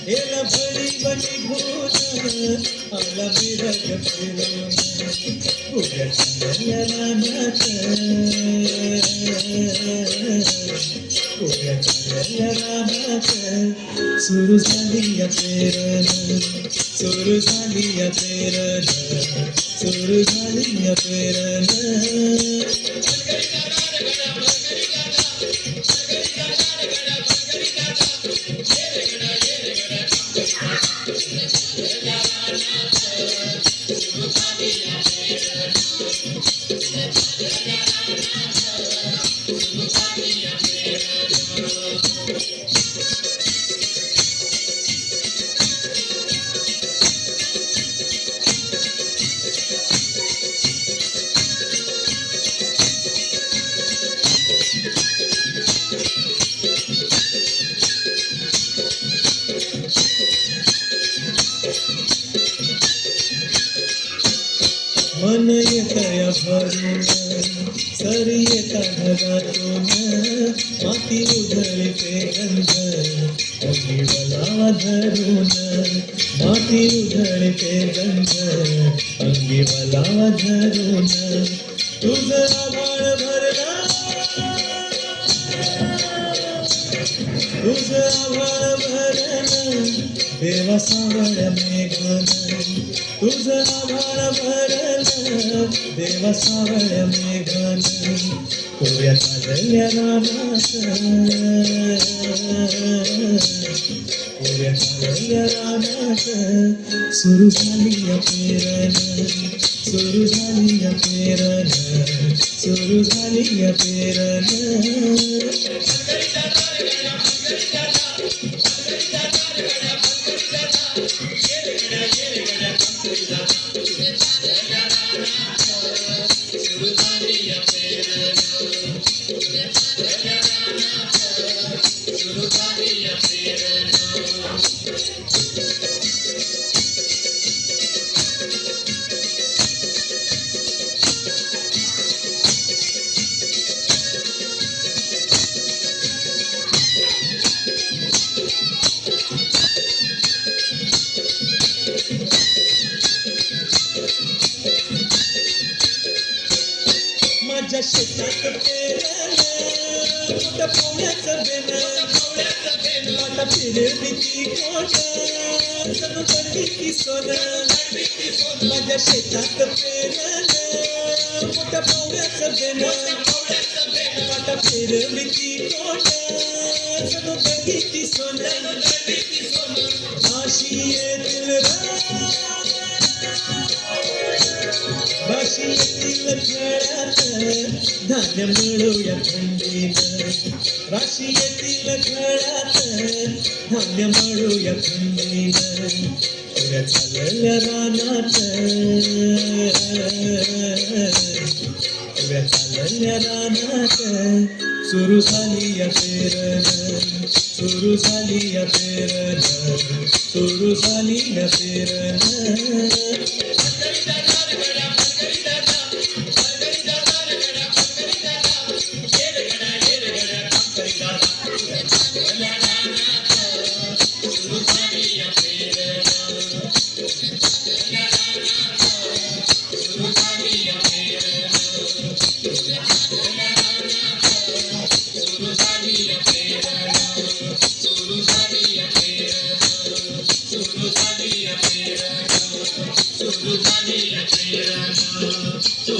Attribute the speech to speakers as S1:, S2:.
S1: हेला भळी बनी भूत आला बिरग फिरून उद्या चांगल्या रानात उद्या चांगल्या रानात सुरू झाली या पेरण सुरू झाली या पेरण सुरू झाली या पेरण मन येतया भरून सरी येता ढगातून माती उधळते गंध अंगीवला धरून माती उधळते गंध अंगीवला धरून तुझं आभाळ भरला तुझं आभाळ भरलं देवा सावळ मेघन तुझं आभाळ भरलं देवा सावळ मेघन कोऱ्या चालल्या रानात कोऱ्या चालल्या रानात सुरू झाली या पेरण सुरू झाली या पेरण सुरू झाली या पेरण माझ्या शेतात पेरलं मोठं पोळ्याचं बेन आता फिरली ती कोण सगळं करवी ती सोनं माझ्या शेतात पेरलं मोठं पोळ्याचं बेन आता फिरली ती कोण सगळं करवी ती सोनं अशी येतील बाशी येतील खेळात धान्य मिळूया थंडीनं राशी येतील खेळात धान्य मिळूया थंडीनं उद्या चालल्या रानात उद्या चालल्या रानात सुरू झाली या पेरण सुरू झाली या पेरण सुरू झाली या पेरण सुरू झाली या पेरण